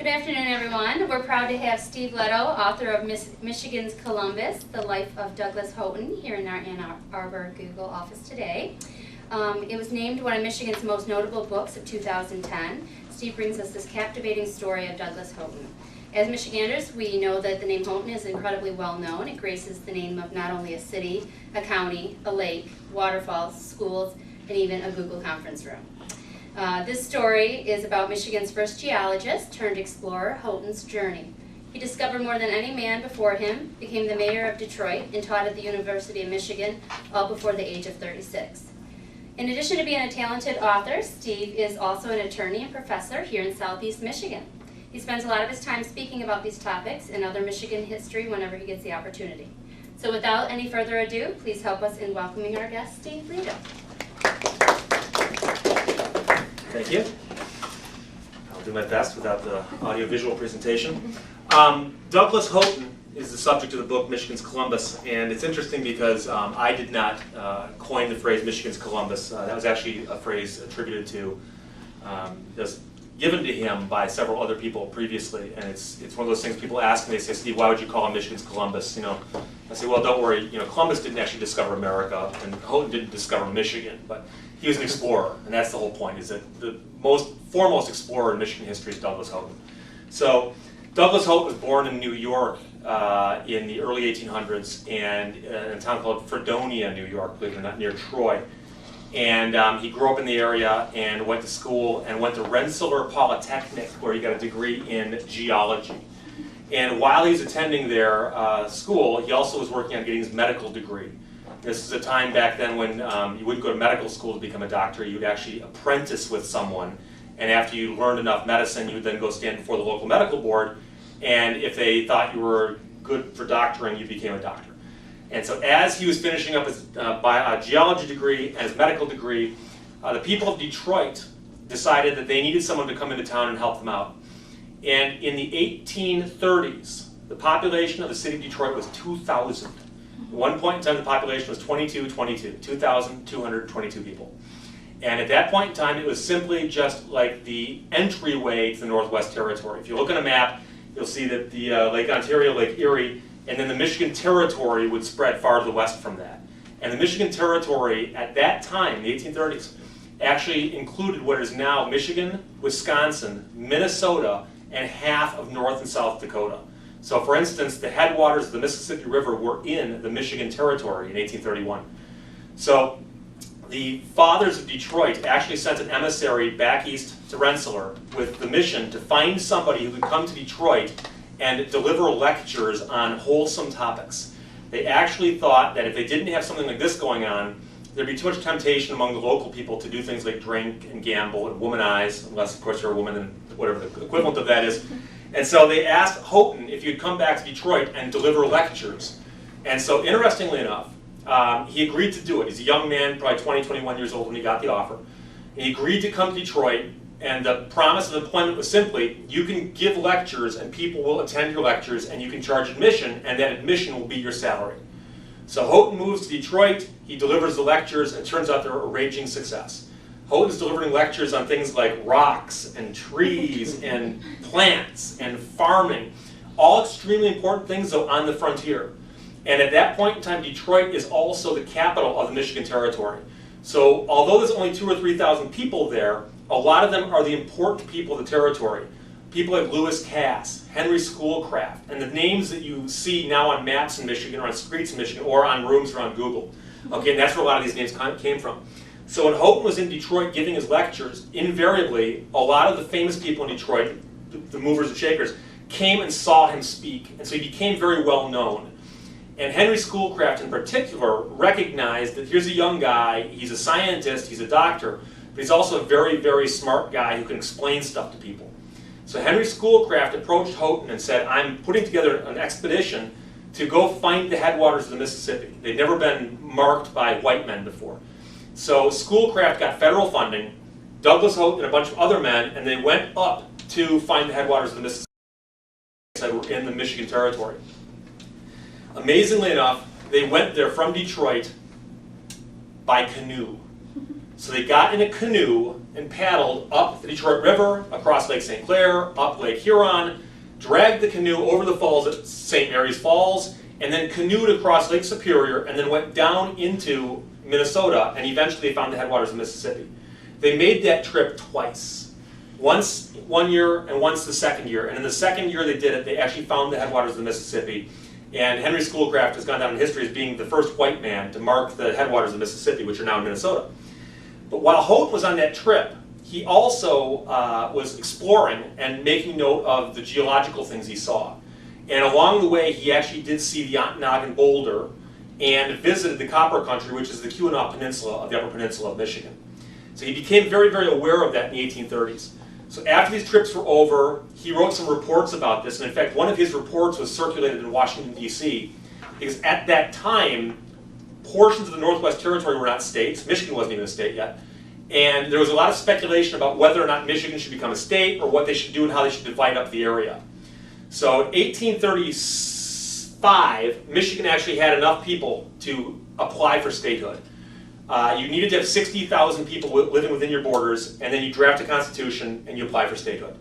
Good afternoon, everyone. We're proud to have Steve Lehto, author of Michigan's Columbus, The Life of Douglass Houghton, here in our Ann Arbor Google office today. It was named one of Michigan's most notable books of 2010. Steve brings us this captivating story of Douglass Houghton. As Michiganders, we know that the name Houghton is incredibly well known. It graces the name of not only a city, a county, a lake, waterfalls, schools, and even a Google conference room. This story is about Michigan's first geologist turned explorer, Houghton's journey. He discovered more than any man before him, became the mayor of Detroit, and taught at the University of Michigan, all before the age of 36. In addition to being a talented author, Steve is also an attorney and professor here in Southeast Michigan. He spends a lot of his time speaking about these topics and other Michigan history whenever he gets the opportunity. So without any further ado, please help us in welcoming our guest, Steve Lehto. Thank you. I'll do my best without the audio-visual presentation. Douglass Houghton is the subject of the book Michigan's Columbus, and it's interesting because I did not coin the phrase Michigan's Columbus. That was actually a phrase attributed to, was given to him by several other people previously, and it's one of those things people ask me. They say, Steve, why would you call him Michigan's Columbus? You know, I say, well, don't worry. You know, Columbus didn't actually discover America, and Houghton didn't discover Michigan, but he was an explorer, and that's the whole point, is that the foremost explorer in Michigan history is Douglass Houghton. So Douglass Houghton was born in New York in the early 1800s, and in a town called Fredonia, New York, believe it or not, near Troy. And he grew up in the area and went to school and went to Rensselaer Polytechnic, where he got a degree in geology. And while he was attending their school, he also was working on getting his medical degree. This is a time back then when you wouldn't go to medical school to become a doctor. You would actually apprentice with someone, and after you learned enough medicine, you would then go stand before the local medical board, and if they thought you were good for doctoring, you became a doctor. And so as he was finishing up his geology degree and his medical degree, the people of Detroit decided that they needed someone to come into town and help them out. And in the 1830s, the population of the city of Detroit was 2,000. At one point in time, the population was 2,222 people. And at that point in time, it was simply just like the entryway to the Northwest Territory. If you look on a map, you'll see that the Lake Ontario, Lake Erie, and then the Michigan Territory would spread far to the west from that. And the Michigan Territory at that time, in the 1830s, actually included what is now Michigan, Wisconsin, Minnesota, and half of North and South Dakota. So for instance, the headwaters of the Mississippi River were in the Michigan Territory in 1831. So the fathers of Detroit actually sent an emissary back east to Rensselaer with the mission to find somebody who could come to Detroit and deliver lectures on wholesome topics. They actually thought that if they didn't have something like this going on, there'd be too much temptation among the local people to do things like drink and gamble and womanize, unless of course you're a woman and whatever the equivalent of that is. And so they asked Houghton if he'd come back to Detroit and deliver lectures. And so interestingly enough, he agreed to do it. He's a young man, probably 20, 21 years old when he got the offer. And he agreed to come to Detroit, and the promise of employment was simply, you can give lectures and people will attend your lectures and you can charge admission, and that admission will be your salary. So Houghton moves to Detroit, he delivers the lectures, and it turns out they're a raging success. Houghton's delivering lectures on things like rocks and trees and plants and farming, all extremely important things though on the frontier. And at that point in time, Detroit is also the capital of the Michigan Territory. So although there's only 2,000 or 3,000 people there, a lot of them are the important people of the territory. People like Lewis Cass, Henry Schoolcraft, and the names that you see now on maps in Michigan or on streets in Michigan or on rooms or on Google. Okay, and that's where a lot of these names came from. So when Houghton was in Detroit giving his lectures, invariably, a lot of the famous people in Detroit, the movers and shakers, came and saw him speak. And so he became very well known. And Henry Schoolcraft in particular recognized that here's a young guy, he's a scientist, he's a doctor, but he's also a very, very smart guy who can explain stuff to people. So Henry Schoolcraft approached Houghton and said, I'm putting together an expedition to go find the headwaters of the Mississippi. They'd never been marked by white men before. So Schoolcraft got federal funding, Douglass Houghton and a bunch of other men, and they went up to find the headwaters of the Mississippi that were in the Michigan Territory. Amazingly enough, they went there from Detroit by canoe. So they got in a canoe and paddled up the Detroit River, across Lake St. Clair, up Lake Huron, dragged the canoe over the falls at St. Mary's Falls, and then canoed across Lake Superior, and then went down into Minnesota, and eventually they found the headwaters of Mississippi. They made that trip twice. Once one year and once the second year. And in the second year they did it, they actually found the headwaters of the Mississippi. And Henry Schoolcraft has gone down in history as being the first white man to mark the headwaters of the Mississippi, which are now in Minnesota. But while Houghton was on that trip, he also was exploring and making note of the geological things he saw. And along the way, he actually did see the Ontonagon Boulder and visited the Copper Country, which is the Keweenaw Peninsula of the Upper Peninsula of Michigan. So he became very, very aware of that in the 1830s. So after these trips were over, he wrote some reports about this. And in fact, one of his reports was circulated in Washington, D.C., because at that time, portions of the Northwest Territory were not states. Michigan wasn't even a state yet. And there was a lot of speculation about whether or not Michigan should become a state or what they should do and how they should divide up the area. So in 1835, Michigan actually had enough people to apply for statehood. You needed to have 60,000 people living within your borders, and then you draft a constitution and you apply for statehood.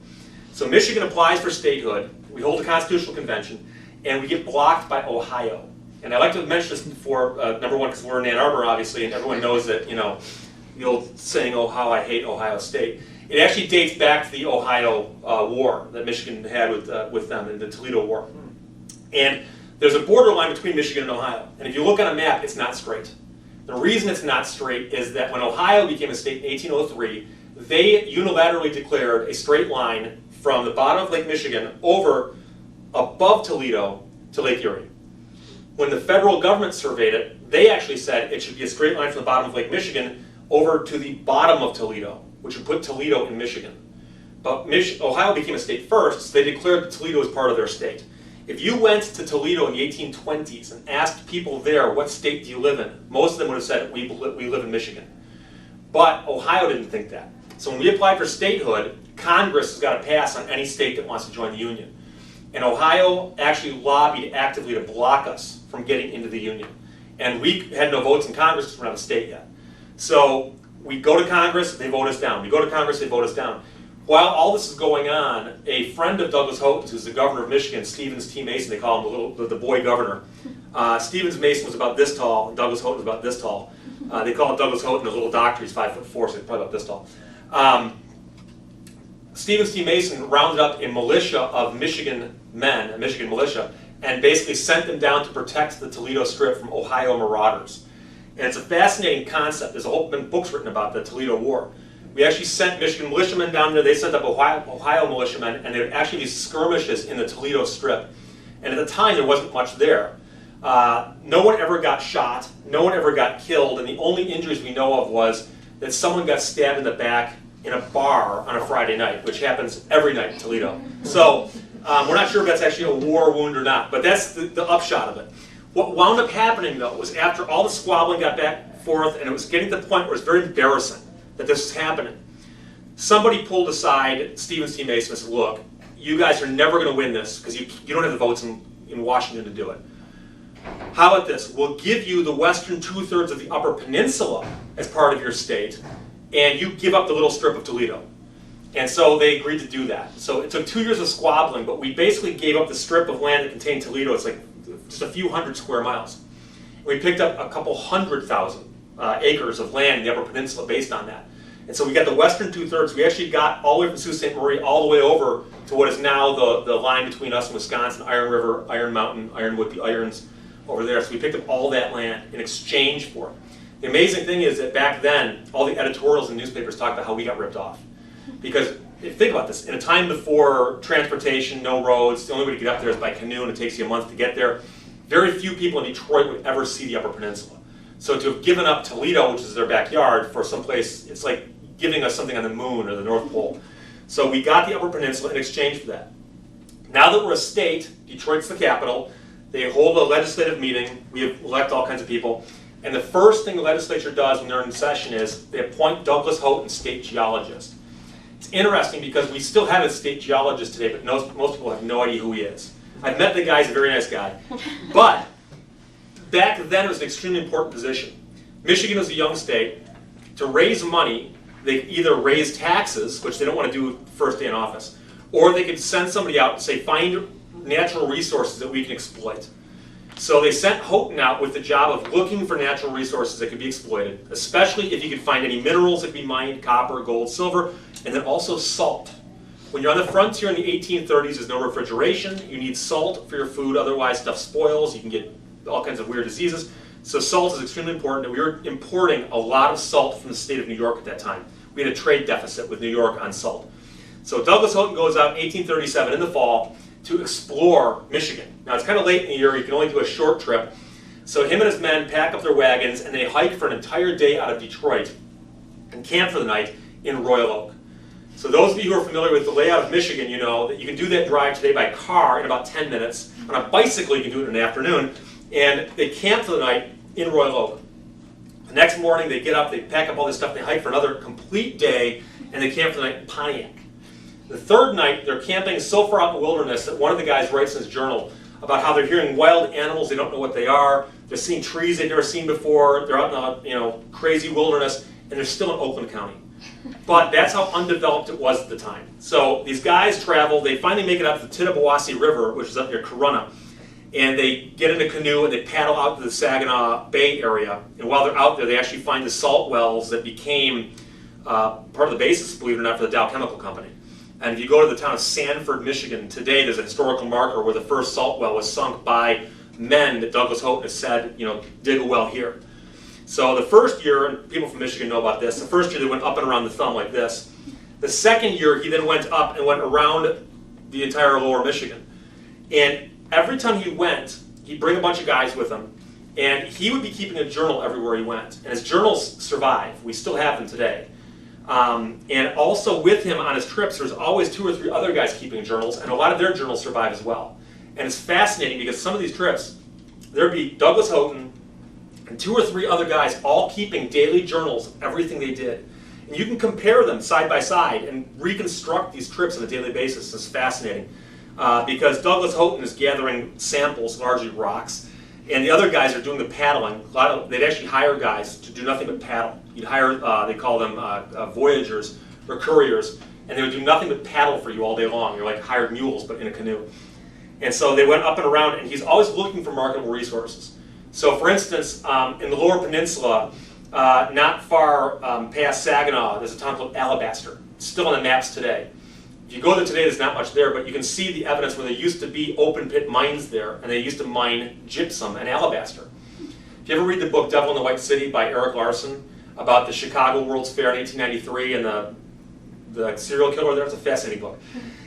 So Michigan applies for statehood, we hold a constitutional convention, and we get blocked by Ohio. And I like to mention this before, number one, because we're in Ann Arbor, obviously, and everyone knows that, you know, the old saying, "Oh, how I hate Ohio State." It actually dates back to the Ohio War that Michigan had with them in the Toledo War. And there's a borderline between Michigan and Ohio. And if you look on a map, it's not straight. The reason it's not straight is that when Ohio became a state in 1803, they unilaterally declared a straight line from the bottom of Lake Michigan over above Toledo to Lake Erie. When the federal government surveyed it, they actually said it should be a straight line from the bottom of Lake Michigan over to the bottom of Toledo, which would put Toledo in Michigan. But Ohio became a state first, so they declared that Toledo as part of their state. If you went to Toledo in the 1820s and asked people there, what state do you live in? Most of them would have said, we live in Michigan. But Ohio didn't think that. So when we applied for statehood, Congress has got to pass on any state that wants to join the Union. And Ohio actually lobbied actively to block us from getting into the Union. And we had no votes in Congress because we're not a state yet. So we go to Congress, they vote us down. We go to Congress, they vote us down. While all this is going on, a friend of Douglass Houghton, who's the governor of Michigan, Stevens T. Mason, they call him the boy governor. Stevens Mason was about this tall, and Douglass Houghton was about this tall. They call it Douglass Houghton a little doctor. He's 5'4", so he's probably about this tall. Stevens T. Mason rounded up a militia of Michigan men, a Michigan militia, and basically sent them down to protect the Toledo Strip from Ohio marauders. And it's a fascinating concept. There's been books written about the Toledo War. We actually sent Michigan militiamen down there. They sent up Ohio militiamen, and there were actually these skirmishes in the Toledo Strip. And at the time, there wasn't much there. No one ever got shot. No one ever got killed. And the only injuries we know of was that someone got stabbed in the back in a bar on a Friday night, which happens every night in Toledo. So we're not sure if that's actually a war wound or not, but that's the upshot of it. What wound up happening, though, was after all the squabbling got back and forth, and it was getting to the point where it was very embarrassing that this was happening, somebody pulled aside Stevens T. Mason and said, look, you guys are never going to win this because you don't have the votes in Washington to do it. How about this? We'll give you the western 2/3 of the Upper Peninsula as part of your state, and you give up the little strip of Toledo. And so they agreed to do that. So it took 2 years of squabbling, but we basically gave up the strip of land that contained Toledo. It's like just a few hundred square miles. We picked up a couple 100,000 acres of land in the Upper Peninsula based on that. And so we got the western 2/3. We actually got all the way from Sault Ste. Marie all the way over to what is now the line between us and Wisconsin, Iron River, Iron Mountain, Ironwood, the Irons over there. So we picked up all that land in exchange for it. The amazing thing is that back then, all the editorials in newspapers talked about how we got ripped off. Because think about this, in a time before transportation, no roads, the only way to get up there is by canoe, and it takes you a month to get there. Very few people in Detroit would ever see the Upper Peninsula. So to have given up Toledo, which is their backyard, for someplace, it's like giving us something on the moon or the North Pole. So we got the Upper Peninsula in exchange for that. Now that we're a state, Detroit's the capital, they hold a legislative meeting, we elect all kinds of people, and the first thing the legislature does when they're in session is they appoint Douglass Houghton state geologist. It's interesting because we still have a state geologist today, but most people have no idea who he is. I've met the guy, he's a very nice guy. But back then it was an extremely important position. Michigan was a young state. To raise money, they either raise taxes, which they don't want to do first day in office, or they could send somebody out and say, find natural resources that we can exploit. So they sent Houghton out with the job of looking for natural resources that could be exploited, especially if you could find any minerals that could be mined, copper, gold, silver, and then also salt. When you're on the frontier in the 1830s, there's no refrigeration. You need salt for your food, otherwise stuff spoils. You can get all kinds of weird diseases. So salt is extremely important, and we were importing a lot of salt from the state of New York at that time. We had a trade deficit with New York on salt. So Douglass Houghton goes out in 1837 in the fall to explore Michigan. Now it's kind of late in the year, you can only do a short trip. So him and his men pack up their wagons and they hike for an entire day out of Detroit and camp for the night in Royal Oak. So those of you who are familiar with the layout of Michigan, you know that you can do that drive today by car in about 10 minutes. On a bicycle you can do it in an afternoon. And they camp for the night in Royal Oak. The next morning they get up, they pack up all this stuff, they hike for another complete day, and they camp for the night in Pontiac. The third night, they're camping so far out in the wilderness that one of the guys writes in his journal about how they're hearing wild animals, they don't know what they are, they're seeing trees they've never seen before, they're out in a crazy wilderness, and they're still in Oakland County. But that's how undeveloped it was at the time. So these guys travel, they finally make it out to the Tittabawassee River, which is up near Corunna, and they get in a canoe and they paddle out to the Saginaw Bay area, and while they're out there, they actually find the salt wells that became part of the basis, believe it or not, for the Dow Chemical Company. And if you go to the town of Sanford, Michigan, today there's a historical marker where the first salt well was sunk by men that Douglass Houghton has said, dig a well here. So the first year, and people from Michigan know about this, the first year they went up and around the thumb like this. The second year he then went up and went around the entire lower Michigan. And every time he went, he'd bring a bunch of guys with him, and he would be keeping a journal everywhere he went. And his journals survive. We still have them today. And also with him on his trips, there's always 2 or 3 other guys keeping journals, and a lot of their journals survive as well. And it's fascinating because some of these trips, there'd be Douglass Houghton and 2 or 3 other guys all keeping daily journals of everything they did. And you can compare them side by side and reconstruct these trips on a daily basis. It's fascinating because Douglass Houghton is gathering samples, largely rocks, and the other guys are doing the paddling. They'd actually hire guys to do nothing but paddle. You'd hire, they call them voyagers or couriers, and they would do nothing but paddle for you all day long. You're like hired mules, but in a canoe. And so they went up and around, and he's always looking for marketable resources. So for instance, in the lower peninsula, not far past Saginaw, there's a town called Alabaster. It's still on the maps today. If you go there today, there's not much there, but you can see the evidence where there used to be open pit mines there, and they used to mine gypsum and alabaster. If you ever read the book Devil in the White City by Eric Larson about the Chicago World's Fair in 1893 and the serial killer there, it's a fascinating book.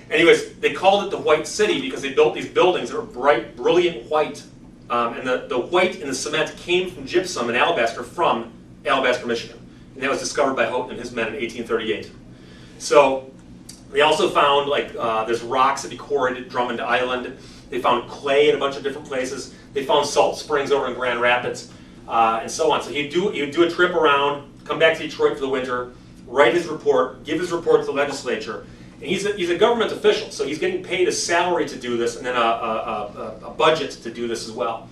Anyways, they called it the White City because they built these buildings that were bright, brilliant white. And the white in the cement came from gypsum and alabaster from Alabaster, Michigan. And that was discovered by Houghton and his men in 1838. So they also found, there's rocks that he quarried at Drummond Island. They found clay in a bunch of different places. They found salt springs over in Grand Rapids, and so on. So he'd do a trip around, come back to Detroit for the winter, write his report, give his report to the legislature. And he's a government official, so he's getting paid a salary to do this and then a budget to do this as well.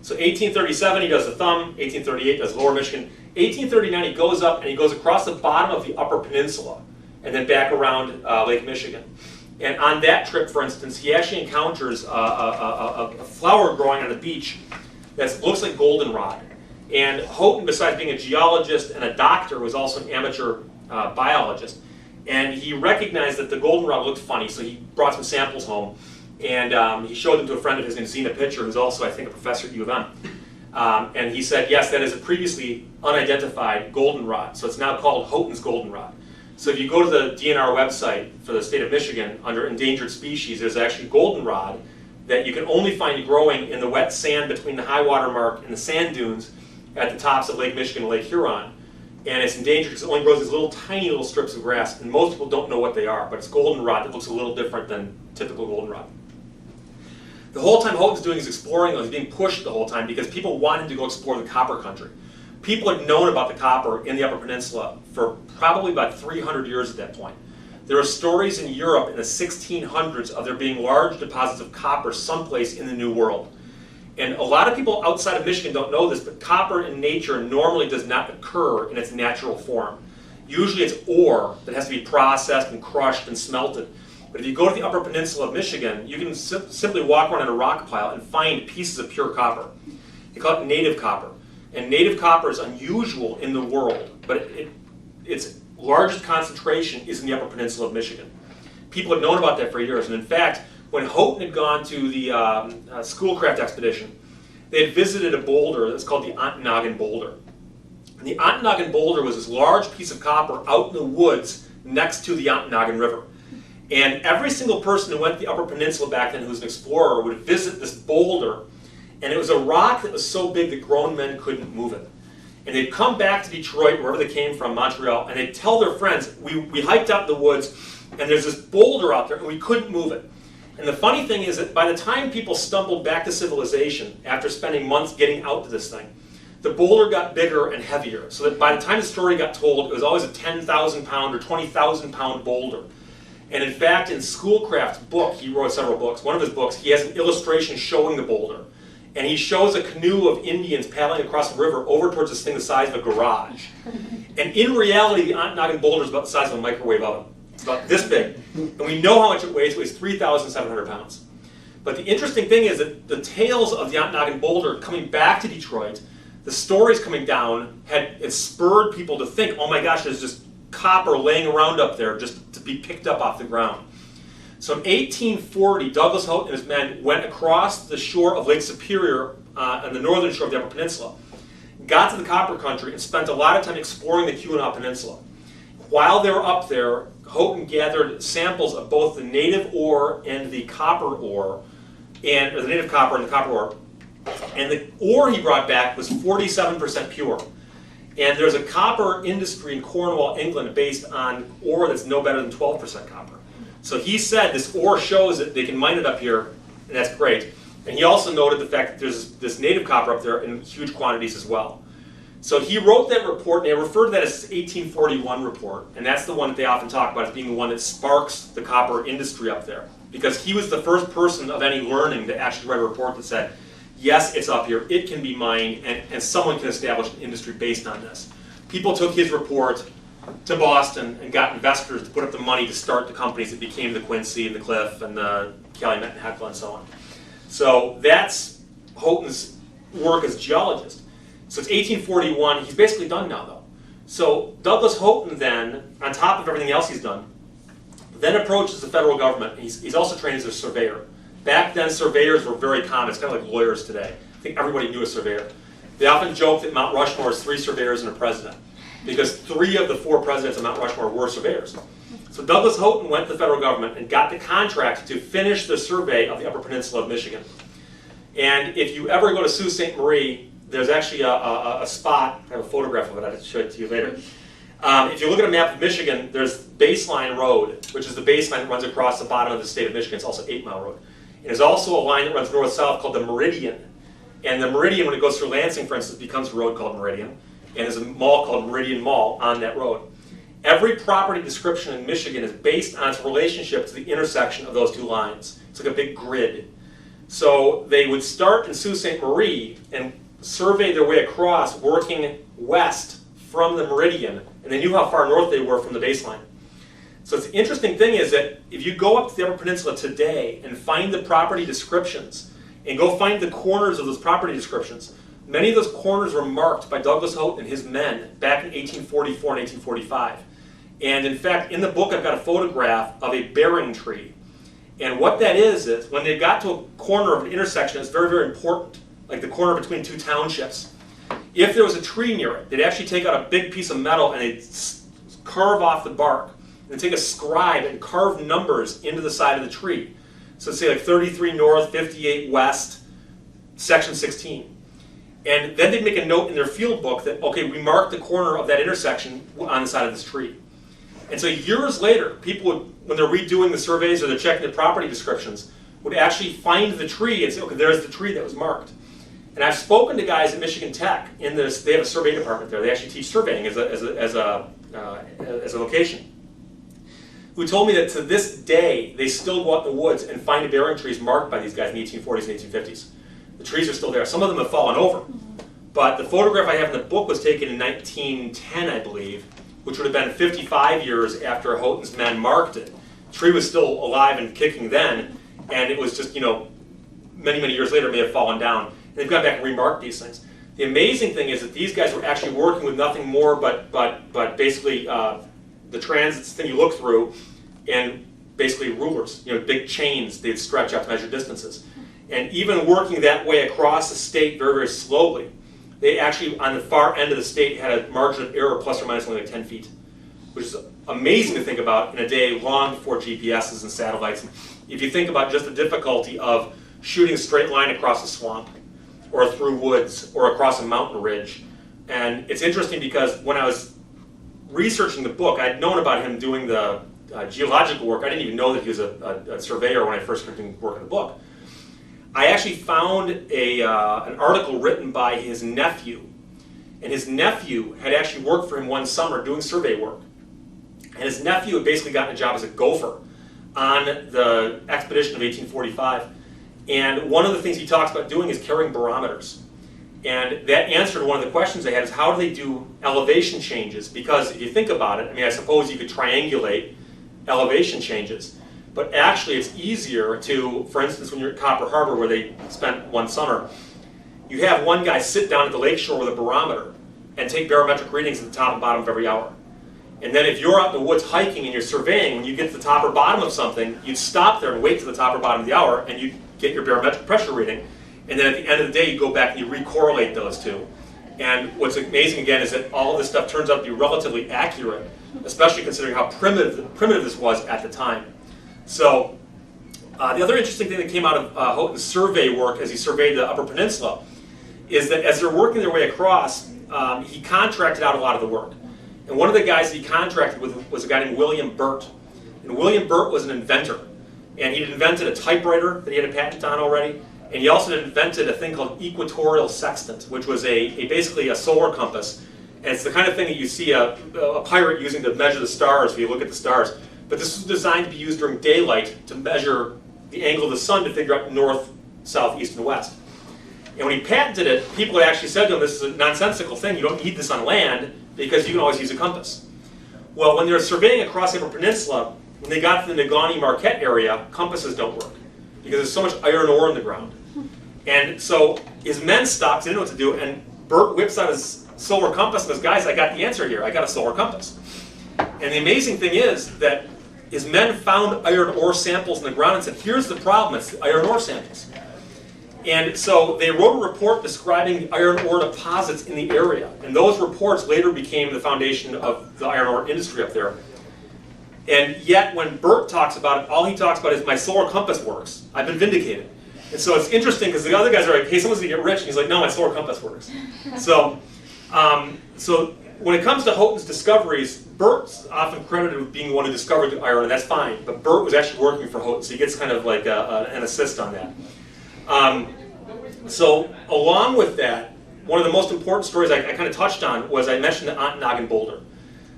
So 1837 he does the thumb, 1838 does lower Michigan. 1839 he goes up and he goes across the bottom of the upper peninsula and then back around Lake Michigan. And on that trip, for instance, he actually encounters a flower growing on the beach that looks like goldenrod. And Houghton, besides being a geologist and a doctor, was also an amateur biologist. And he recognized that the goldenrod looked funny, so he brought some samples home. And he showed them to a friend of his named Zena Pitcher, who's also, I think, a professor at U of M. And he said, yes, that is a previously unidentified goldenrod. So it's now called Houghton's goldenrod. So if you go to the DNR website for the state of Michigan, under endangered species, there's actually goldenrod that you can only find growing in the wet sand between the high water mark and the sand dunes at the tops of Lake Michigan and Lake Huron. And it's endangered because it only grows these little tiny little strips of grass, and most people don't know what they are, but it's goldenrod that looks a little different than typical goldenrod. The whole time Houghton's doing his exploring, he's being pushed the whole time because people want him to go explore the copper country. People had known about the copper in the Upper Peninsula for probably about 300 years at that point. There are stories in Europe in the 1600s of there being large deposits of copper someplace in the New World. And a lot of people outside of Michigan don't know this, but copper in nature normally does not occur in its natural form. Usually it's ore that has to be processed and crushed and smelted. But if you go to the Upper Peninsula of Michigan, you can simply walk around in a rock pile and find pieces of pure copper. They call it native copper. And native copper is unusual in the world, but its largest concentration is in the Upper Peninsula of Michigan. People have known about that for years, and in fact, when Houghton had gone to the Schoolcraft expedition, they had visited a boulder that's called the Ontonagon Boulder. And the Ontonagon Boulder was this large piece of copper out in the woods next to the Ontonagon River. And every single person who went to the Upper Peninsula back then who was an explorer would visit this boulder, and it was a rock that was so big that grown men couldn't move it. And they'd come back to Detroit, wherever they came from, Montreal, and they'd tell their friends, we hiked out in the woods, and there's this boulder out there, and we couldn't move it. And the funny thing is that by the time people stumbled back to civilization, after spending months getting out to this thing, the boulder got bigger and heavier, so that by the time the story got told, it was always a 10,000 pound or 20,000 pound boulder. And in fact, in Schoolcraft's book, he wrote several books, one of his books, he has an illustration showing the boulder. And he shows a canoe of Indians paddling across the river over towards this thing the size of a garage. And in reality, the Ontonagon Boulder is about the size of a microwave oven. It's about this big. And we know how much it weighs. It weighs 3,700 pounds. But the interesting thing is that the tales of the Ontonagon Boulder coming back to Detroit, the stories coming down, it spurred people to think, oh my gosh, there's just copper laying around up there just to be picked up off the ground. So in 1840, Douglass Houghton and his men went across the shore of Lake Superior on the northern shore of the Upper Peninsula, got to the copper country, and spent a lot of time exploring the Keweenaw Peninsula. While they were up there, Houghton gathered samples of both the native ore and the copper ore, or the native copper and the copper ore. And the ore he brought back was 47% pure. And there's a copper industry in Cornwall, England, based on ore that's no better than 12% copper. So he said this ore shows that they can mine it up here, and that's great. And he also noted the fact that there's this native copper up there in huge quantities as well. So he wrote that report, and they refer to that as his 1841 report, and that's the one that they often talk about as being the one that sparks the copper industry up there. Because he was the first person of any learning to actually write a report that said, yes, it's up here, it can be mined, and someone can establish an industry based on this. People took his report to Boston and got investors to put up the money to start the companies that became the Quincy and the Cliff and the Calumet and Hecla and so on. So that's Houghton's work as geologist. So it's 1841, he's basically done now though. So Douglass Houghton then, on top of everything else he's done, then approaches the federal government. He's also trained as a surveyor. Back then surveyors were very common, it's kind of like lawyers today. I think everybody knew a surveyor. They often joke that Mount Rushmore is 3 surveyors and a president, because 3 of the 4 presidents of Mount Rushmore were surveyors. So Douglass Houghton went to the federal government and got the contract to finish the survey of the Upper Peninsula of Michigan. And if you ever go to Sault Ste. Marie, there's actually a spot, I have a photograph of it, I'll show it to you later. If you look at a map of Michigan, there's Baseline Road, which is the baseline that runs across the bottom of the state of Michigan. It's also 8 Mile Road. And there's also a line that runs north-south called the Meridian. And the Meridian, when it goes through Lansing, for instance, becomes a road called Meridian. And there's a mall called Meridian Mall on that road. Every property description in Michigan is based on its relationship to the intersection of those 2 lines. It's like a big grid. So they would start in Sault Ste. Marie and survey their way across, working west from the Meridian, and they knew how far north they were from the baseline. So the interesting thing is that if you go up to the Upper Peninsula today and find the property descriptions, and go find the corners of those property descriptions, many of those corners were marked by Douglass Houghton and his men back in 1844 and 1845. And in fact, in the book I've got a photograph of a bearing tree. And what that is when they got to a corner of an intersection that's very, very important, like the corner between 2 townships, if there was a tree near it, they'd actually take out a big piece of metal and they'd carve off the bark. And they'd take a scribe and carve numbers into the side of the tree. So say like 33 north, 58 west, section 16. And then they'd make a note in their field book that, okay, we marked the corner of that intersection on the side of this tree. And so years later, people would, when they're redoing the surveys or they're checking the property descriptions, would actually find the tree and say, okay, there's the tree that was marked. And I've spoken to guys at Michigan Tech in this, they have a survey department there. They actually teach surveying as a location, who told me that to this day, they still go out in the woods and find bearing trees marked by these guys in the 1840s and 1850s. The trees are still there. Some of them have fallen over. But the photograph I have in the book was taken in 1910, I believe, which would have been 55 years after Houghton's men marked it. The tree was still alive and kicking then, and it was just, many, many years later it may have fallen down. And they've gone back and remarked these things. The amazing thing is that these guys were actually working with nothing more but basically the transits thing you look through, and basically rulers, big chains they'd stretch out to measure distances. And even working that way across the state very, very slowly, they actually, on the far end of the state, had a margin of error plus or minus only like 10 feet, which is amazing to think about in a day long before GPSs and satellites. If you think about just the difficulty of shooting a straight line across a swamp, or through woods, or across a mountain ridge. And it's interesting because when I was researching the book, I'd known about him doing the geological work. I didn't even know that he was a surveyor when I first started doing work in the book. I actually found an article written by his nephew. And his nephew had actually worked for him one summer doing survey work. And his nephew had basically gotten a job as a gopher on the expedition of 1845. And one of the things he talks about doing is carrying barometers. And that answered one of the questions they had is how do they do elevation changes? Because if you think about it, I suppose you could triangulate elevation changes. But actually it's easier to, for instance, when you're at Copper Harbor where they spent one summer, you have one guy sit down at the lakeshore with a barometer and take barometric readings at the top and bottom of every hour. And then if you're out in the woods hiking and you're surveying, when you get to the top or bottom of something, you'd stop there and wait to the top or bottom of the hour and you'd get your barometric pressure reading. And then at the end of the day, you go back and you recorrelate those two. And what's amazing again is that all of this stuff turns out to be relatively accurate, especially considering how primitive this was at the time. So the other interesting thing that came out of Houghton's survey work as he surveyed the Upper Peninsula is that as they're working their way across, he contracted out a lot of the work. And one of the guys that he contracted with was a guy named William Burt. And William Burt was an inventor. And he'd invented a typewriter that he had a patent on already. And he also invented a thing called Equatorial Sextant, which was basically a solar compass. And it's the kind of thing that you see a pirate using to measure the stars if you look at the stars. But this was designed to be used during daylight to measure the angle of the sun to figure out north, south, east, and west. And when he patented it, people had actually said to him, this is a nonsensical thing, you don't need this on land because you can always use a compass. Well, when they were surveying across the Upper Peninsula, when they got to the Negaunee Marquette area, compasses don't work because there's so much iron ore in the ground. And so his men stopped, didn't know what to do, and Burt whips out his solar compass and goes, guys, I got the answer here, I got a solar compass. And the amazing thing is that his men found iron ore samples in the ground and said, here's the problem, it's the iron ore samples. And so they wrote a report describing iron ore deposits in the area. And those reports later became the foundation of the iron ore industry up there. And yet when Burt talks about it, all he talks about is my solar compass works. I've been vindicated. And so it's interesting because the other guys are like, hey, someone's gonna get rich. And he's like, no, my solar compass works. So when it comes to Houghton's discoveries, Burt's often credited with being the one who discovered the iron, and that's fine. But Burt was actually working for Houghton, so he gets kind of like an assist on that. So along with that, one of the most important stories I kind of touched on was I mentioned the Ontonagon Boulder.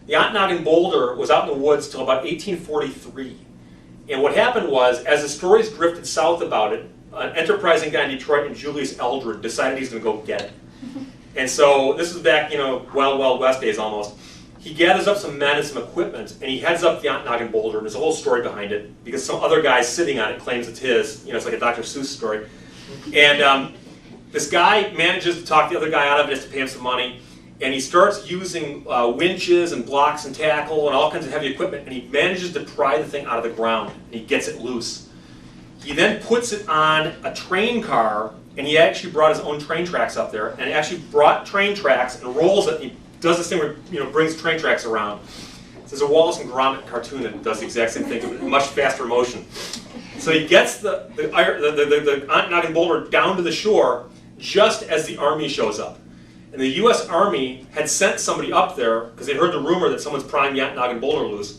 The Ontonagon Boulder was out in the woods till about 1843. And what happened was, as the stories drifted south about it, an enterprising guy in Detroit named Julius Eldred decided he's going to go get it. And so this is back, Wild West days almost. He gathers up some men and some equipment, and he heads up the Ontonagon Boulder, and there's a whole story behind it, because some other guy sitting on it claims it's his. It's like a Dr. Seuss story. And this guy manages to talk the other guy out of it, has to pay him some money, and he starts using winches and blocks and tackle and all kinds of heavy equipment, and he manages to pry the thing out of the ground, and he gets it loose. He then puts it on a train car, and he actually brought his own train tracks up there, and he actually brought train tracks and rolls it, and he does this thing where brings train tracks around. There's a Wallace and Gromit cartoon that does the exact same thing, but much faster motion. So he gets the Ontonagon Boulder down to the shore just as the Army shows up. And the U.S. Army had sent somebody up there because they heard the rumor that someone's prying the Ontonagon Boulder loose.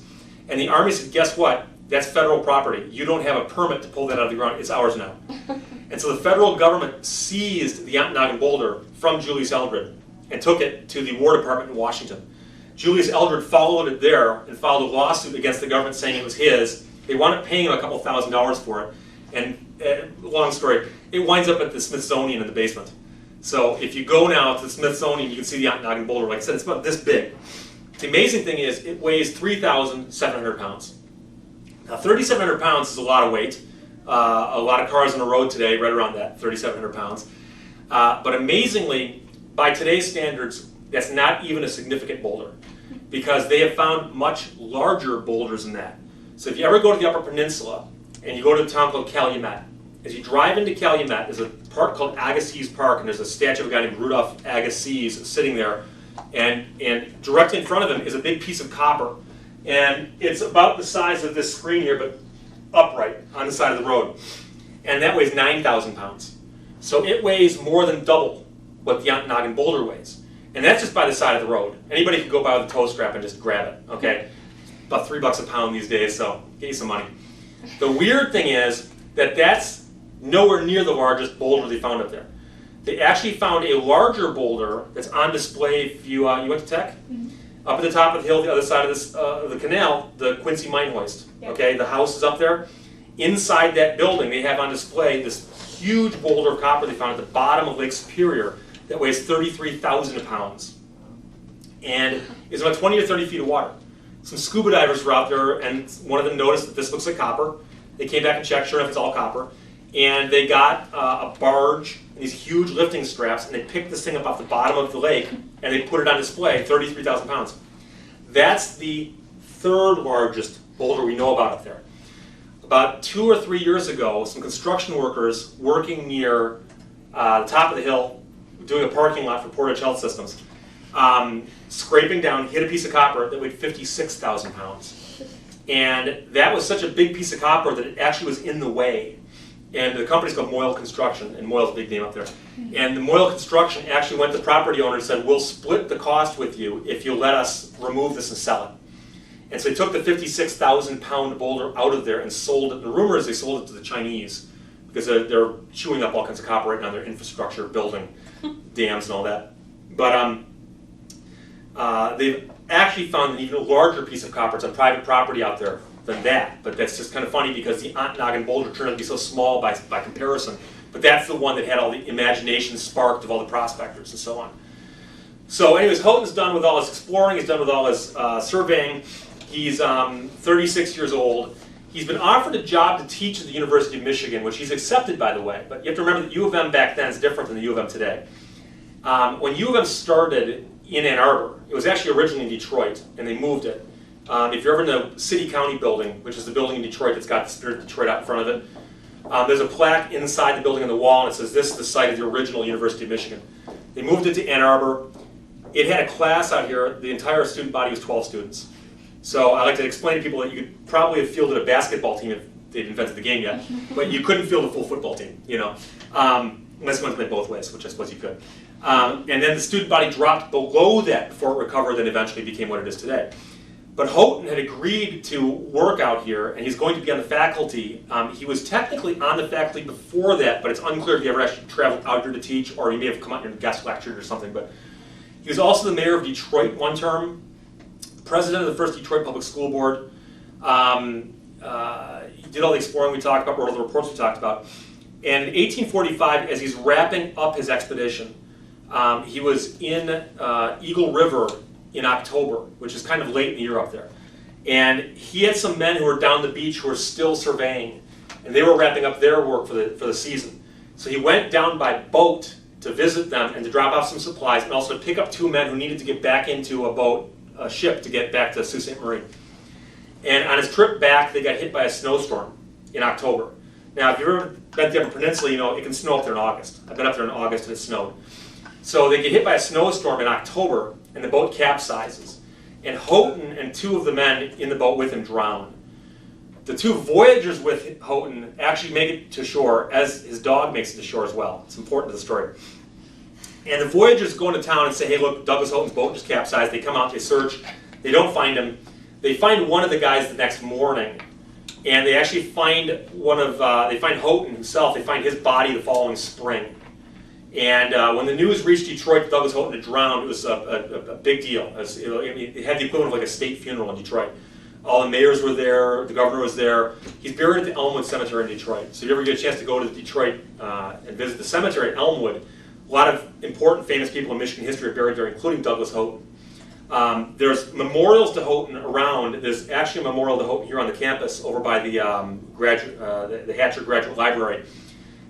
And the Army said, guess what? That's federal property. You don't have a permit to pull that out of the ground. It's ours now. And so the federal government seized the Ontonagon Boulder from Julius Eldred and took it to the War Department in Washington. Julius Eldred followed it there and filed a lawsuit against the government saying it was his. They wound up paying him a couple $1,000s for it. And long story, it winds up at the Smithsonian in the basement. So if you go now to the Smithsonian, you can see the Ontonagon Boulder. Like I said, it's about this big. The amazing thing is it weighs 3,700 pounds. Now 3,700 pounds is a lot of weight. A lot of cars on the road today right around that, 3,700 pounds. But amazingly, by today's standards, that's not even a significant boulder, because they have found much larger boulders than that. So if you ever go to the Upper Peninsula and you go to a town called Calumet, as you drive into Calumet, there's a park called Agassiz Park, and there's a statue of a guy named Rudolph Agassiz sitting there, and directly in front of him is a big piece of copper. And it's about the size of this screen here, but upright on the side of the road. And that weighs 9,000 pounds. So it weighs more than double what the Ontonagon Boulder weighs. And that's just by the side of the road. Anybody can go by with a tow strap and just grab it, okay? About $3 a pound these days, so get you some money. The weird thing is that that's nowhere near the largest boulder they found up there. They actually found a larger boulder that's on display if you went to Tech. Up at the top of the hill, the other side of this, the canal, the Quincy Mine Hoist. Yep. Okay, the house is up there. Inside that building, they have on display this huge boulder of copper they found at the bottom of Lake Superior that weighs 33,000 pounds. And is about 20 or 30 feet of water. Some scuba divers were out there, and one of them noticed that this looks like copper. They came back and checked, sure enough, it's all copper. And they got a barge and these huge lifting straps, and they picked this thing up off the bottom of the lake, and they put it on display, 33,000 pounds. That's the third largest boulder we know about up there. About 2 or 3 years ago, some construction workers working near the top of the hill, doing a parking lot for Portage Health Systems, scraping down, hit a piece of copper that weighed 56,000 pounds. And that was such a big piece of copper that it actually was in the way. And the company's called Moyle Construction, and Moyle's a big name up there. And the Moyle Construction actually went to the property owner and said, we'll split the cost with you if you let us remove this and sell it. And so they took the 56,000 pound boulder out of there and sold it. The rumor is they sold it to the Chinese, because they're chewing up all kinds of copper right now in their infrastructure, building dams and all that. But they've actually found an even larger piece of copper. It's on private property out there than that. But that's just kind of funny because the Ontonagon Boulder turned out to be so small by comparison. But that's the one that had all the imagination sparked of all the prospectors and so on. So anyways, Houghton's done with all his exploring. He's done with all his surveying. He's 36 years old. He's been offered a job to teach at the University of Michigan, which he's accepted, by the way. But you have to remember that U of M back then is different than the U of M today. When U of M started in Ann Arbor, it was actually originally in Detroit, and they moved it. If you're ever in the City County building, which is the building in Detroit that's got the Spirit of Detroit out in front of it, there's a plaque inside the building on the wall, and it says, this is the site of the original University of Michigan. They moved it to Ann Arbor. It had a class out here. The entire student body was 12 students. So I like to explain to people that you could probably have fielded a basketball team if they'd invented the game yet, but you couldn't field a full football team, you know, unless you went to play both ways, which I suppose you could. And then the student body dropped below that before it recovered and eventually became what it is today. But Houghton had agreed to work out here, and he's going to be on the faculty. He was technically on the faculty before that, but it's unclear if he ever actually traveled out here to teach, or he may have come out here and guest lectured or something. But he was also the mayor of Detroit one term, president of the first Detroit Public School Board. He did all the exploring we talked about, wrote all the reports we talked about. And in 1845, as he's wrapping up his expedition, he was in Eagle River in October, which is kind of late in the year up there. And he had some men who were down the beach who were still surveying, and they were wrapping up their work for the season. So he went down by boat to visit them and to drop off some supplies, and also to pick up 2 men who needed to get back into a ship to get back to Sault Ste. Marie. And on his trip back, they got hit by a snowstorm in October. Now, if you've ever been to the Upper Peninsula, you know it can snow up there in August. I've been up there in August and it snowed. So they get hit by a snowstorm in October, and the boat capsizes. And Houghton and 2 of the men in the boat with him drown. The 2 voyagers with Houghton actually make it to shore, as his dog makes it to shore as well. It's important to the story. And the voyagers go into town and say, hey, look, Douglass Houghton's boat just capsized. They come out, they search. They don't find him. They find one of the guys the next morning. And they actually find they find Houghton himself. They find his body the following spring. And when the news reached Detroit that Douglass Houghton had drowned, it was a big deal. It had the equivalent of like a state funeral in Detroit. All the mayors were there, the governor was there. He's buried at the Elmwood Cemetery in Detroit. So if you ever get a chance to go to Detroit and visit the cemetery at Elmwood, a lot of important, famous people in Michigan history are buried there, including Douglass Houghton. There's memorials to Houghton around. There's actually a memorial to Houghton here on the campus over by the Hatcher Graduate Library.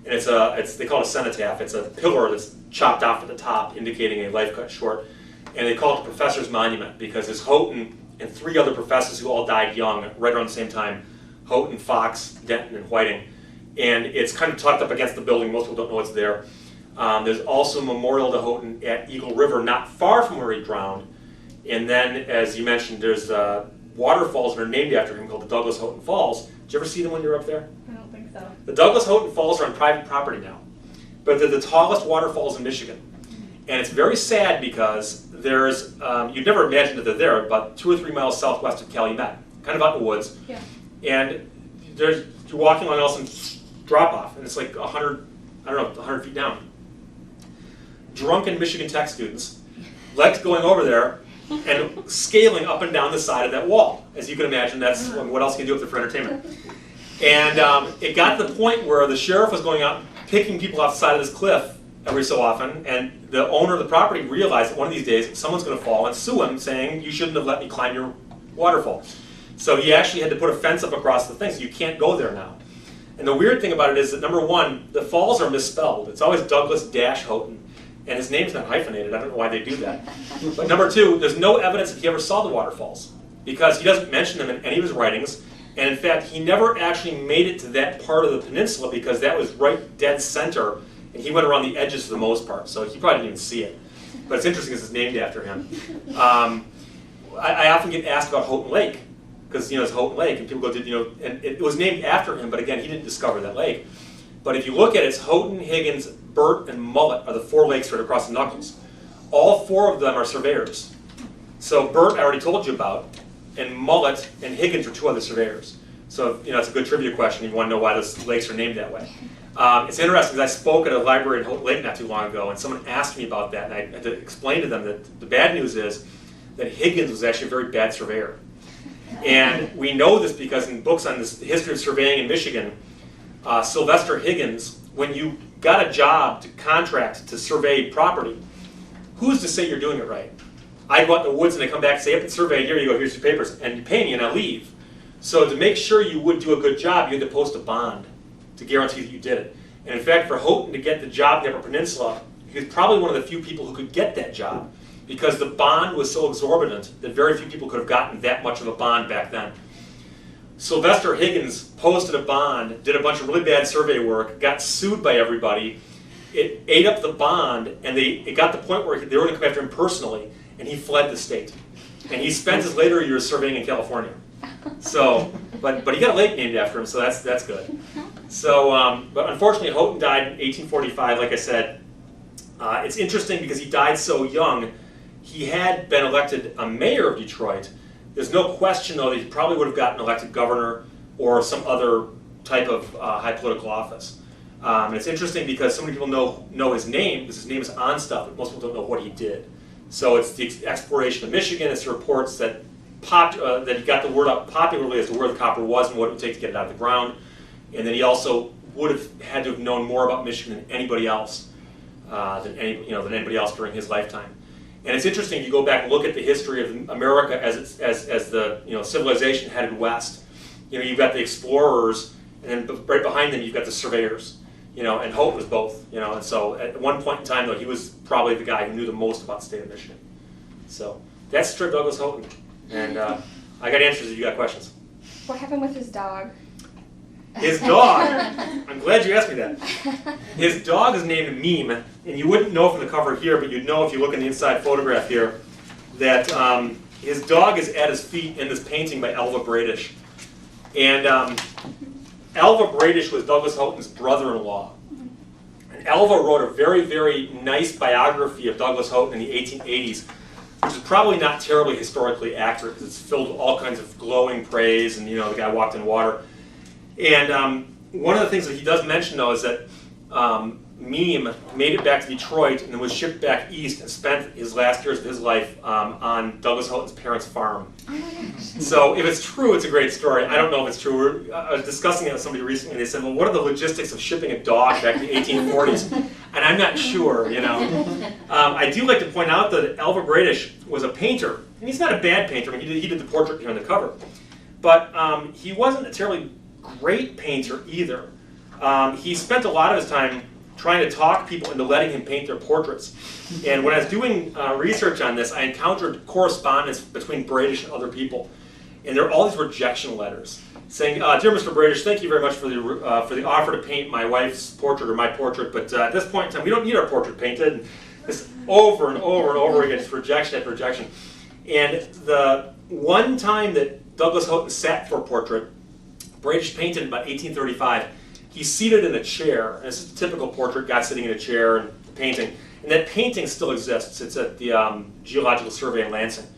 And they call it a cenotaph. It's a pillar that's chopped off at the top, indicating a life cut short. And they call it the Professor's Monument because there's Houghton and 3 other professors who all died young, right around the same time. Houghton, Fox, Denton, and Whiting. And it's kind of tucked up against the building. Most people don't know it's there. There's also a memorial to Houghton at Eagle River, not far from where he drowned. And then, as you mentioned, there's waterfalls that are named after him called the Douglass Houghton Falls. Did you ever see them when you were up there? I don't think so. The Douglass Houghton Falls are on private property now, but they're the tallest waterfalls in Michigan. And it's very sad because there's, you'd never imagine that they're there, about 2 or 3 miles southwest of Calumet, kind of out in the woods. Yeah. And you're walking along all of a sudden, drop off, and it's like 100 feet down. Drunken Michigan Tech students, legs going over there, and scaling up and down the side of that wall. As you can imagine, that's what else can you do up there for entertainment. And it got to the point where the sheriff was going out picking people off the side of this cliff every so often, and the owner of the property realized that one of these days someone's going to fall and sue him, saying, you shouldn't have let me climb your waterfall. So he actually had to put a fence up across the thing, so you can't go there now. And the weird thing about it is that, number one, the falls are misspelled. It's always Douglass-Houghton. And his name's not hyphenated. I don't know why they do that. But number two, there's no evidence that he ever saw the waterfalls because he doesn't mention them in any of his writings. And in fact, he never actually made it to that part of the peninsula because that was right dead center. And he went around the edges for the most part. So he probably didn't even see it. But it's interesting because it's named after him. I often get asked about Houghton Lake because, it's Houghton Lake. And people go, and it was named after him. But again, he didn't discover that lake. But if you look at it, it's Houghton, Higgins, Burt, and Mullet are the 4 lakes right across the Knuckles. All 4 of them are surveyors. So Burt I already told you about, and Mullet and Higgins are 2 other surveyors. So it's a good trivia question if you want to know why those lakes are named that way. It's interesting because I spoke at a library in Houghton Lake not too long ago, and someone asked me about that, and I had to explain to them that the bad news is that Higgins was actually a very bad surveyor. And we know this because in books on the history of surveying in Michigan, Sylvester Higgins, when you got a job to contract to survey property, who's to say you're doing it right? I go out in the woods and I come back and say, yep, it's surveyed, here you go, here's your papers, and you pay me and I leave. So to make sure you would do a good job, you had to post a bond to guarantee that you did it. And in fact, for Houghton to get the job in the Upper Peninsula, he was probably one of the few people who could get that job because the bond was so exorbitant that very few people could have gotten that much of a bond back then. Sylvester Higgins posted a bond, did a bunch of really bad survey work, got sued by everybody. It ate up the bond, and it got to the point where they were going to come after him personally, and he fled the state. And he spent his later years surveying in California. So, but he got a lake named after him, so that's good. So, but unfortunately, Houghton died in 1845, like I said. It's interesting because he died so young. He had been elected a mayor of Detroit. There's no question, though, that he probably would have gotten elected governor or some other type of high political office. And it's interesting because so many people know his name, because his name is on stuff, but most people don't know what he did. So it's the exploration of Michigan. It's the reports that he got the word out popularly as to where the copper was and what it would take to get it out of the ground. And then he also would have had to have known more about Michigan than anybody else, than anybody else during his lifetime. And it's interesting if you go back and look at the history of America as the civilization headed west. You've got the explorers, and then right behind them you've got the surveyors. And Houghton was both. And so at one point in time, though, he was probably the guy who knew the most about the state of Michigan. So that's Trip Douglass Houghton. And I got answers if you got questions. What happened with his dog? His dog. I'm glad you asked me that. His dog is named Meme, and you wouldn't know from the cover here, but you'd know if you look in the inside photograph here that his dog is at his feet in this painting by Elva Bradish. And Elva Bradish was Douglass Houghton's brother-in-law. And Elva wrote a very, very nice biography of Douglass Houghton in the 1880s, which is probably not terribly historically accurate because it's filled with all kinds of glowing praise, and the guy walked in water. And one of the things that he does mention, though, is that Meme made it back to Detroit and then was shipped back east and spent his last years of his life on Douglass Houghton's parents' farm. Oh my gosh. So if it's true, it's a great story. I don't know if it's true. I was discussing it with somebody recently, and they said, well, what are the logistics of shipping a dog back to the 1840s? And I'm not sure, I do like to point out that Elva Bradish was a painter, And he's not a bad painter. I mean, he did the portrait here on the cover. But he wasn't a terribly great painter either. He spent a lot of his time trying to talk people into letting him paint their portraits. And when I was doing research on this, I encountered correspondence between Bradish and other people. And there are all these rejection letters saying, "Dear Mr. Bradish, thank you very much for the offer to paint my wife's portrait or my portrait, but at this point in time, we don't need our portrait painted." And this over and over and over again, just rejection after rejection. And the one time that Douglass Houghton sat for a portrait, Bradish painted in about 1835. He's seated in a chair, and it's a typical portrait, guy sitting in a chair and painting. And that painting still exists. It's at the Geological Survey in Lansing.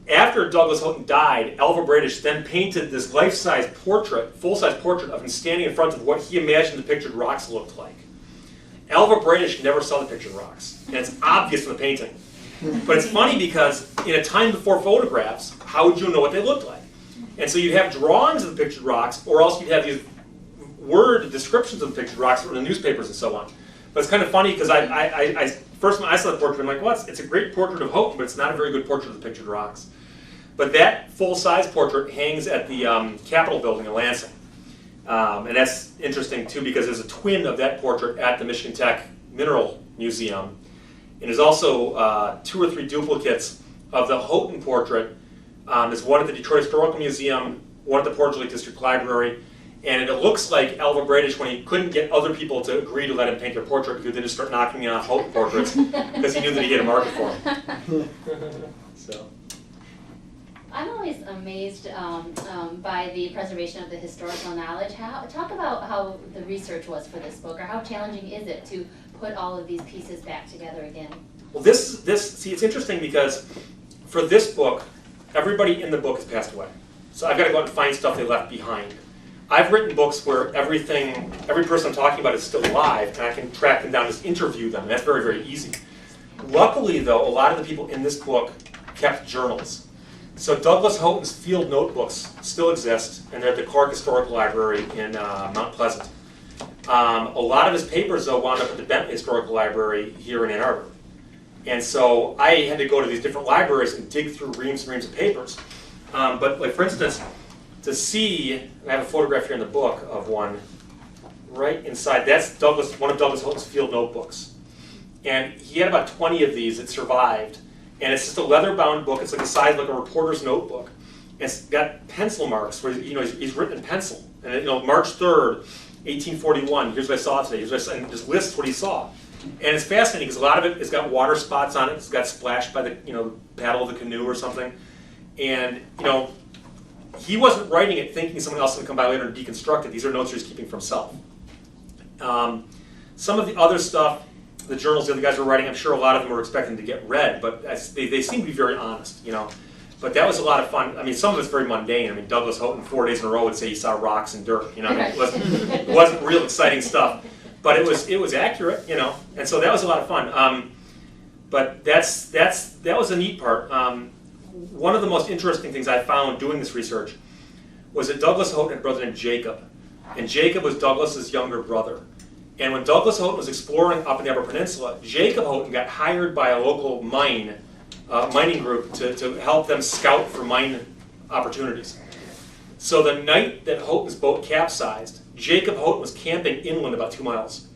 After Douglass Houghton died, Alva Bradish then painted this life-size portrait, full-size portrait of him standing in front of what he imagined the pictured rocks looked like. Alva Bradish never saw the pictured rocks, and it's obvious from the painting. But it's funny because in a time before photographs, how would you know what they looked like? And so you'd have drawings of the pictured rocks, or else you'd have these word descriptions of the pictured rocks in the newspapers and so on. But it's kind of funny because first when I saw the portrait, I'm like, well, it's a great portrait of Houghton, but it's not a very good portrait of the pictured rocks. But that full-size portrait hangs at the Capitol building in Lansing. And that's interesting, too, because there's a twin of that portrait at the Michigan Tech Mineral Museum. And there's also 2 or 3 duplicates of the Houghton portrait. There's one at the Detroit Historical Museum, one at the Portage Lake District Library. And it looks like Alva Bradish, when he couldn't get other people to agree to let him paint their portrait, he would then just start knocking off Houghton portraits because he knew that he had a market for them. So. I'm always amazed by the preservation of the historical knowledge. Talk about how the research was for this book, or how challenging is it to put all of these pieces back together again? Well, see, it's interesting because for this book, everybody in the book has passed away. So I've got to go out and find stuff they left behind. I've written books where every person I'm talking about is still alive, and I can track them down, just interview them, and that's very, very easy. Luckily, though, a lot of the people in this book kept journals. So Douglass Houghton's field notebooks still exist, and they're at the Clark Historical Library in Mount Pleasant. A lot of his papers, though, wound up at the Bentley Historical Library here in Ann Arbor. And so I had to go to these different libraries and dig through reams and reams of papers. But like, for instance, to see, I have a photograph here in the book of one right inside. That's one of Douglass Houghton's field notebooks. And he had about 20 of these that survived. And it's just a leather-bound book. It's like the size of like a reporter's notebook. And it's got pencil marks where he's written in pencil. And March 3rd, 1841. Here's what I saw today. Here's what I saw, and just lists what he saw. And it's fascinating because a lot of it has got water spots on it. It's got splashed by the paddle of the canoe or something. And he wasn't writing it thinking someone else would come by later and deconstruct it. These are notes he's keeping for himself. Some of the other stuff, the journals the other guys were writing, I'm sure a lot of them were expecting to get read, but they seem to be very honest, But that was a lot of fun. I mean, some of it's very mundane. I mean, Douglass Houghton 4 days in a row would say he saw rocks and dirt. It wasn't real exciting stuff, but it was accurate, And so that was a lot of fun. But that was a neat part. One of the most interesting things I found doing this research was that Douglass Houghton had a brother named Jacob, and Jacob was Douglass's younger brother. And when Douglass Houghton was exploring up in the Upper Peninsula, Jacob Houghton got hired by a local mining group to help them scout for mine opportunities. So the night that Houghton's boat capsized, Jacob Houghton was camping inland about 2 miles.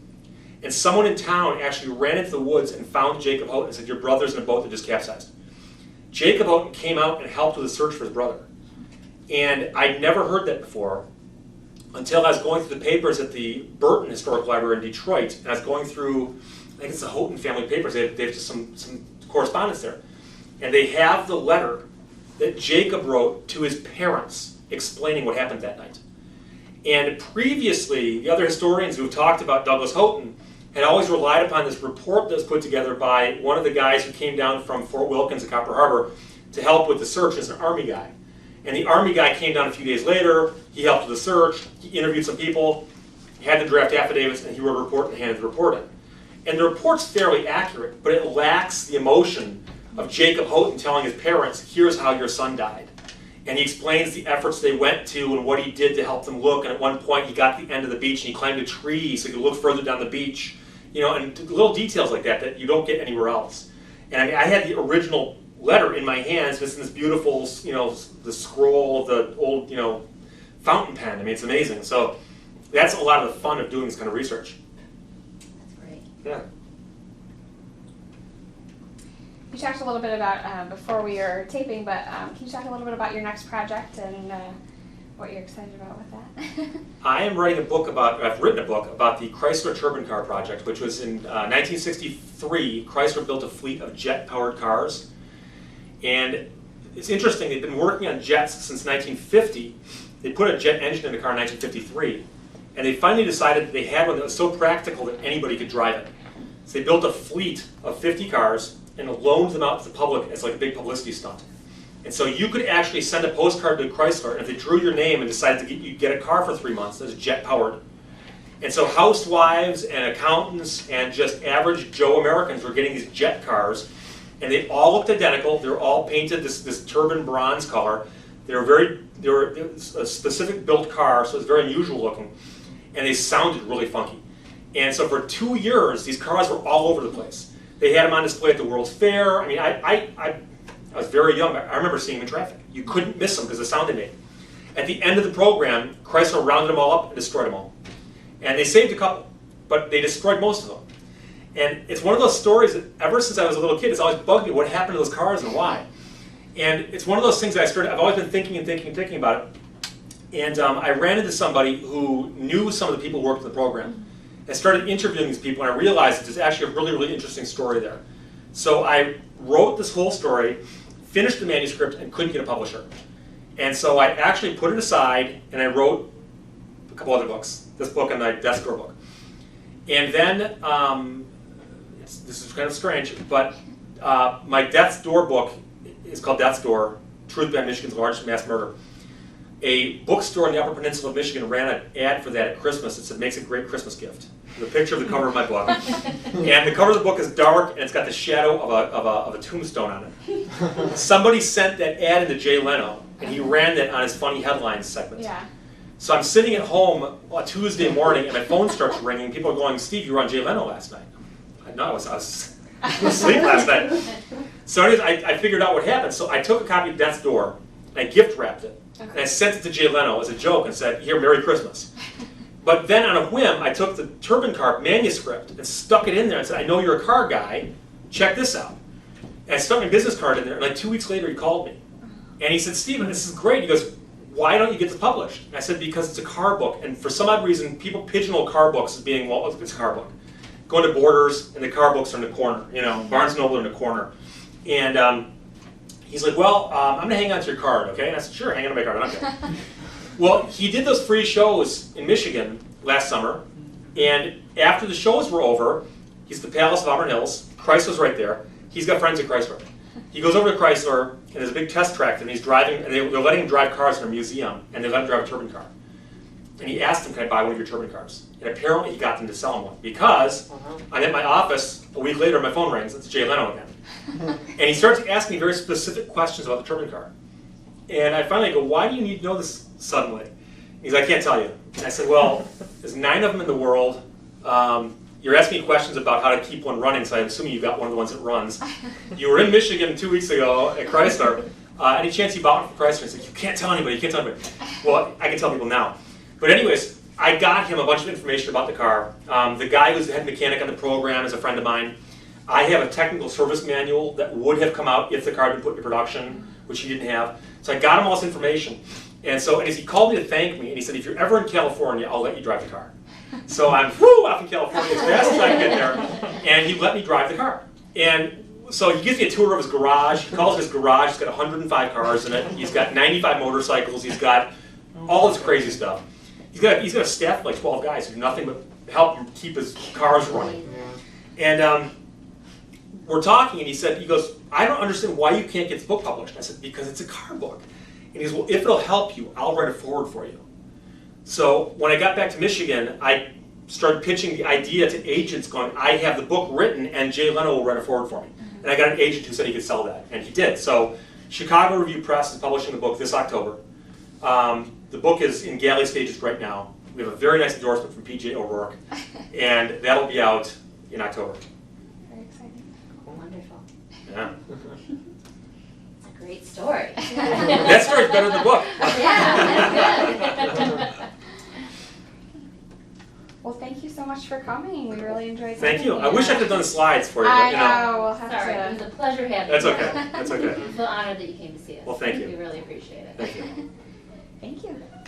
And someone in town actually ran into the woods and found Jacob Houghton and said, "Your brother's in a boat that just capsized." Jacob Houghton came out and helped with the search for his brother. And I'd never heard that before until I was going through the papers at the Burton Historical Library in Detroit, and I was going through, I think it's the Houghton family papers. They have just some correspondence there. And they have the letter that Jacob wrote to his parents explaining what happened that night. And previously, the other historians who have talked about Douglass Houghton had always relied upon this report that was put together by one of the guys who came down from Fort Wilkins at Copper Harbor to help with the search as an Army guy. And the Army guy came down a few days later, he helped with the search, he interviewed some people, had to draft affidavits, and he wrote a report and handed the report in. And the report's fairly accurate, but it lacks the emotion of Jacob Houghton telling his parents, "Here's how your son died." And he explains the efforts they went to and what he did to help them look. And at one point, he got to the end of the beach and he climbed a tree so he could look further down the beach. And little details like that you don't get anywhere else. And I mean, I had the original letter in my hands, just in this beautiful, the scroll of the old, fountain pen. I mean, it's amazing. So that's a lot of the fun of doing this kind of research. That's great. Yeah. You talked a little bit about, before we were taping, but can you talk a little bit about your next project and what you're excited about with that? I am writing I've written a book about the Chrysler Turbine Car Project, which was in 1963. Chrysler built a fleet of jet-powered cars. And it's interesting, they've been working on jets since 1950. They put a jet engine in the car in 1953. And they finally decided that they had one that was so practical that anybody could drive it. So they built a fleet of 50 cars and loaned them out to the public as like a big publicity stunt. And so you could actually send a postcard to Chrysler, and if they drew your name and decided to get a car for 3 months that was jet-powered. And so housewives and accountants and just average Joe Americans were getting these jet cars, and they all looked identical. They were all painted this turbine bronze color. They were a specific built car, so it was very unusual looking, and they sounded really funky. And so for 2 years, these cars were all over the place. They had them on display at the World's Fair. I mean, I was very young. I remember seeing them in traffic. You couldn't miss them because of the sound they made. At the end of the program, Chrysler rounded them all up and destroyed them all. And they saved a couple, but they destroyed most of them. And it's one of those stories that ever since I was a little kid, it's always bugged me what happened to those cars and why. And it's one of those things that I've always been thinking about it. And I ran into somebody who knew some of the people who worked in the program. I started interviewing these people, and I realized that there's actually a really, really interesting story there. So I wrote this whole story, finished the manuscript, and couldn't get a publisher. And so I actually put it aside, and I wrote a couple other books, this book and my desk drawer book. And then, this is kind of strange, but my Death's Door book is called Death's Door, Truth Behind Michigan's Largest Mass Murder. A bookstore in the Upper Peninsula of Michigan ran an ad for that at Christmas. It said, makes a great Christmas gift. The picture of the cover of my book. And the cover of the book is dark, and it's got the shadow of a tombstone on it. Somebody sent that ad into Jay Leno, and he ran that on his funny headlines segment. Yeah. So I'm sitting at home on Tuesday morning, and my phone starts ringing. People are going, Steve, you were on Jay Leno last night. No, I was asleep last night. So anyways, I figured out what happened. So I took a copy of Death's Door, and I gift wrapped it. Okay. And I sent it to Jay Leno as a joke and said, here, Merry Christmas. But then on a whim, I took the turbine car manuscript and stuck it in there and said, I know you're a car guy, check this out. And I stuck my business card in there, and like 2 weeks later he called me. And he said, Stephen, this is great. He goes, why don't you get this published? And I said, because it's a car book. And for some odd reason, people pigeonhole car books as being, well, it's a car book. Going to Borders, and the car books are in the corner. Barnes & Noble are in the corner. And he's like, well, I'm going to hang on to your card, okay? And I said, sure, hang on to my card, I don't care. Well, he did those free shows in Michigan last summer, and after the shows were over, he's at the Palace of Auburn Hills. Chrysler's right there. He's got friends at Chrysler. He goes over to Chrysler, and there's a big test track, and he's driving, and they're letting him drive cars in a museum, and they let him drive a turbine car. And he asked him, can I buy one of your turbine cars? And apparently he got them to sell him one, because I'm at my office a week later, my phone rings, it's Jay Leno again. And he starts asking me very specific questions about the turbine car. And I finally go, why do you need to know this suddenly? He's like, I can't tell you. And I said, well, there's 9 of them in the world. You're asking me questions about how to keep one running, so I'm assuming you got one of the ones that runs. You were in Michigan 2 weeks ago at Chrysler. Any chance you bought one from Chrysler? He said, you can't tell anybody, you can't tell anybody. Well, I can tell people now. But anyways, I got him a bunch of information about the car. The guy who's the head mechanic on the program is a friend of mine. I have a technical service manual that would have come out if the car had been put into production, which he didn't have. So I got him all this information. And he called me to thank me, and he said, if you're ever in California, I'll let you drive the car. So I'm off in California as fast as I can get there, and he let me drive the car. And so he gives me a tour of his garage. He calls it his garage. He's got 105 cars in it. He's got 95 motorcycles. He's got all this crazy stuff. He's got a staff of like 12 guys who do nothing but help him keep his cars running. And we're talking, and he goes, I don't understand why you can't get this book published. I said, because it's a car book. And he goes, well, if it'll help you, I'll write a foreword for you. So when I got back to Michigan, I started pitching the idea to agents going, I have the book written, and Jay Leno will write a foreword for me. And I got an agent who said he could sell that, and he did. So Chicago Review Press is publishing the book this October. The book is in galley stages right now. We have a very nice endorsement from PJ O'Rourke, and that'll be out in October. Very exciting. Wonderful. Yeah. great story. That story's better than the book. Yeah, that's good. Well, thank you so much for coming. We really enjoyed Thank having you. I wish I could have done slides for you, but I you know. know, we'll have Sorry, to. it was a pleasure having That's you. okay. That's okay. I feel honored that you came to see us. Well, thank you. We really appreciate it. Thank you. Thank you.